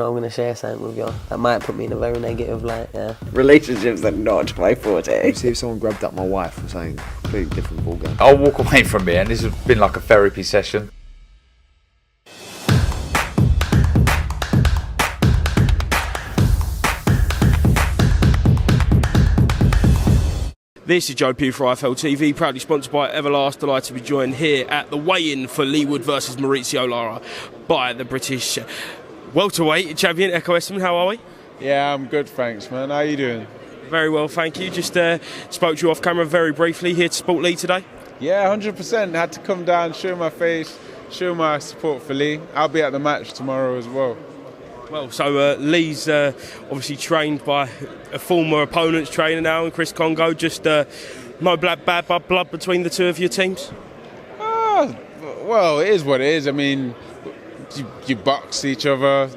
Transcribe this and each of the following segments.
sure I'm going to share something with you. That might put me in a very negative light, yeah. Relationships are not my forte. See if someone grabbed up my wife or something, completely different ballgame. I'll walk away from it, and this has been like a therapy session. This is Joe Pugh for IFL TV, proudly sponsored by Everlast. Delighted to be joined here at the weigh-in for Leigh Wood versus Mauricio Lara by the British welterweight champion Echo Esserman. How are we? Yeah, I'm good, thanks, man. How you doing? Very well, thank you. Just spoke to you off camera very briefly here to support Leigh today. Yeah, 100%. Had to come down, show my face, show my support for Leigh. I'll be at the match tomorrow as well. Well, so Leigh's obviously trained by a former opponent's trainer now, in Chris Kongo. Just no bad blood between the two of your teams? Well, it is what it is. I mean, you box each other.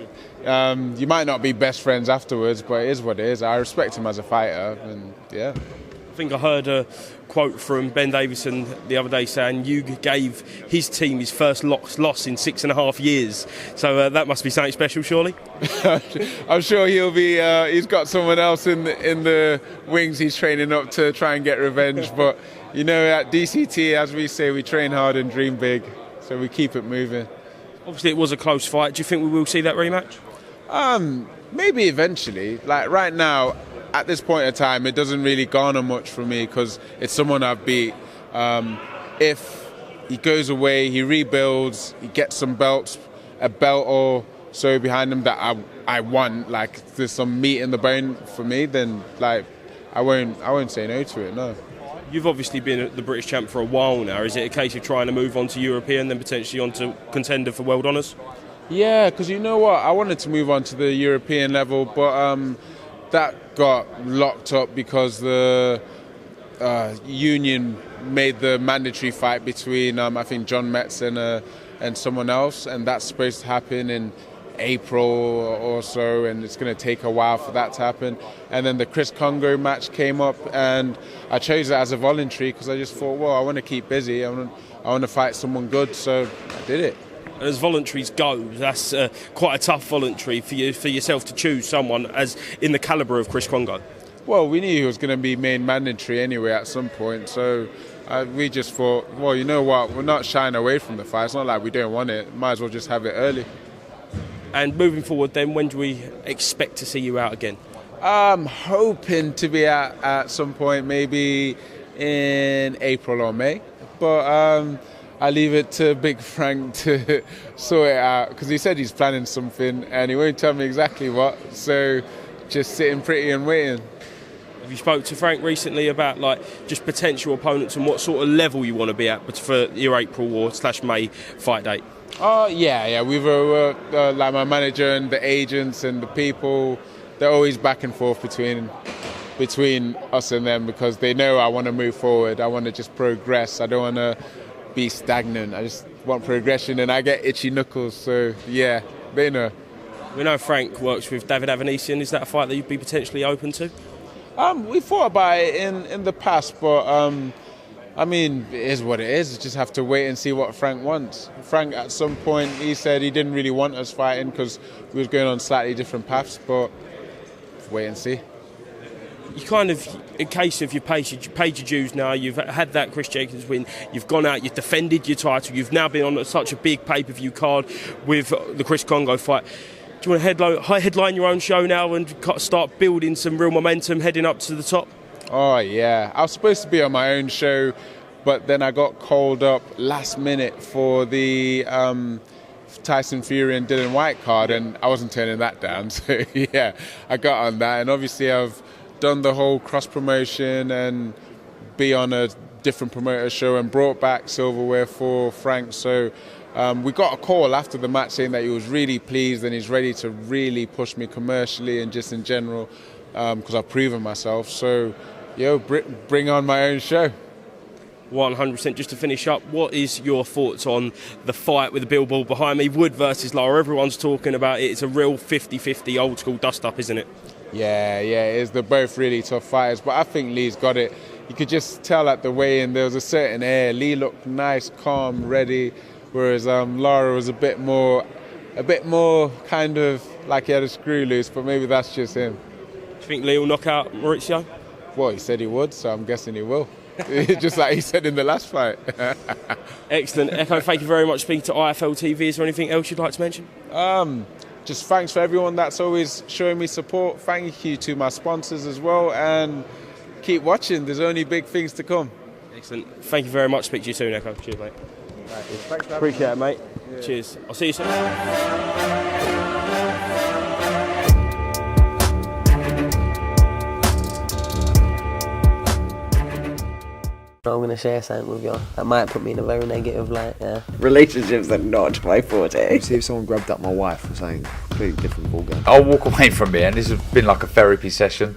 You might not be best friends afterwards, but it is what it is. I respect him as a fighter, and yeah. I think I heard a quote from Ben Davison the other day saying you gave his team his first loss in 6.5 years. So that must be something special, surely? I'm sure he'll be. He's got someone else in the wings he's training up to try and get revenge. But, you know, at DCT, as we say, we train hard and dream big. So we keep it moving. Obviously, it was a close fight. Do you think we will see that rematch? Maybe eventually. Like right now, at this point in time, it doesn't really garner much for me because it's someone I've beat. If he goes away, he rebuilds, he gets some belts, a belt or so behind him that I want, like there's some meat in the bone for me, then like I won't say no to it, no. You've obviously been the British champ for a while now. Is it a case of trying to move on to European, then potentially on to contender for world honours? Yeah, because you know what? I wanted to move on to the European level, but that got locked up because the union made the mandatory fight between, I think, John Metz and someone else, and that's supposed to happen in April or so, and it's going to take a while for that to happen. And then the Chris Kongo match came up, and I chose it as a voluntary because I just thought, well, I want to keep busy. I want to fight someone good, so I did it. As voluntaries go, that's quite a tough voluntary for yourself to choose someone as in the calibre of Chris Kongo. Well, we knew he was going to be made mandatory anyway at some point, so we just thought, well, you know what, we're not shying away from the fight. It's not like we don't want it. Might as well just have it early. And moving forward then, when do we expect to see you out again? I'm hoping to be at some point, maybe in April or May, but I leave it to Big Frank to sort it out because he said he's planning something and he won't tell me exactly what, so just sitting pretty and waiting. Have you spoke to Frank recently about like just potential opponents and what sort of level you want to be at for your April or /May fight date? Yeah. We've like my manager and the agents and the people, they're always back and forth between us and them because they know I want to move forward. I want to just progress. I don't want to be stagnant. I just want progression, and I get itchy knuckles. So yeah, they know. We know Frank works with David Avanesian. Is that a fight that you'd be potentially open to? We thought about it in the past, but I mean, it is what it is. You just have to wait and see what Frank wants. Frank, at some point, he said he didn't really want us fighting because we was going on slightly different paths, but wait and see. You kind of, in case of you paid your dues now, you've had that Chris Jacobs win, you've gone out, you've defended your title, you've now been on such a big pay-per-view card with the Chris Kongo fight. Do you want to headline your own show now and start building some real momentum heading up to the top? Oh, yeah. I was supposed to be on my own show, but then I got called up last minute for the Tyson Fury and Dylan White card, and I wasn't turning that down. So, yeah, I got on that. And obviously I've done the whole cross-promotion and be on a different promoter show and brought back silverware for Frank. So we got a call after the match saying that he was really pleased and he's ready to really push me commercially and just in general because I've proven myself. So, bring on my own show. 100%. Just to finish up, what is your thoughts on the fight with the billboard behind me, Wood versus Lara? Everyone's talking about it. It's a real 50-50 old school dust-up, isn't it? Yeah, it is. They're both really tough fighters, but I think Leigh's got it. You could just tell at the weigh-in there was a certain air. Leigh looked nice, calm, ready, whereas Lara was a bit more a bit more kind of like he had a screw loose, but maybe that's just him. Do you think Lee will knock out Mauricio? Well, he said he would, so I'm guessing he will. Just like he said in the last fight. Excellent. Echo, thank you very much for speaking to IFL TV. Is there anything else you'd like to mention? Just thanks for everyone that's always showing me support. Thank you to my sponsors as well, and keep watching. There's only big things to come. Excellent. Thank you very much. Speak to you soon, Echo. Cheers, mate. Appreciate it, mate. Yeah. Cheers. I'll see you soon. I'm going to share something with you that might put me in a very negative light, yeah. Relationships are not my forte. See if someone grabbed up my wife or something. Completely different ballgame. I'll walk away from it, and this has been like a therapy session.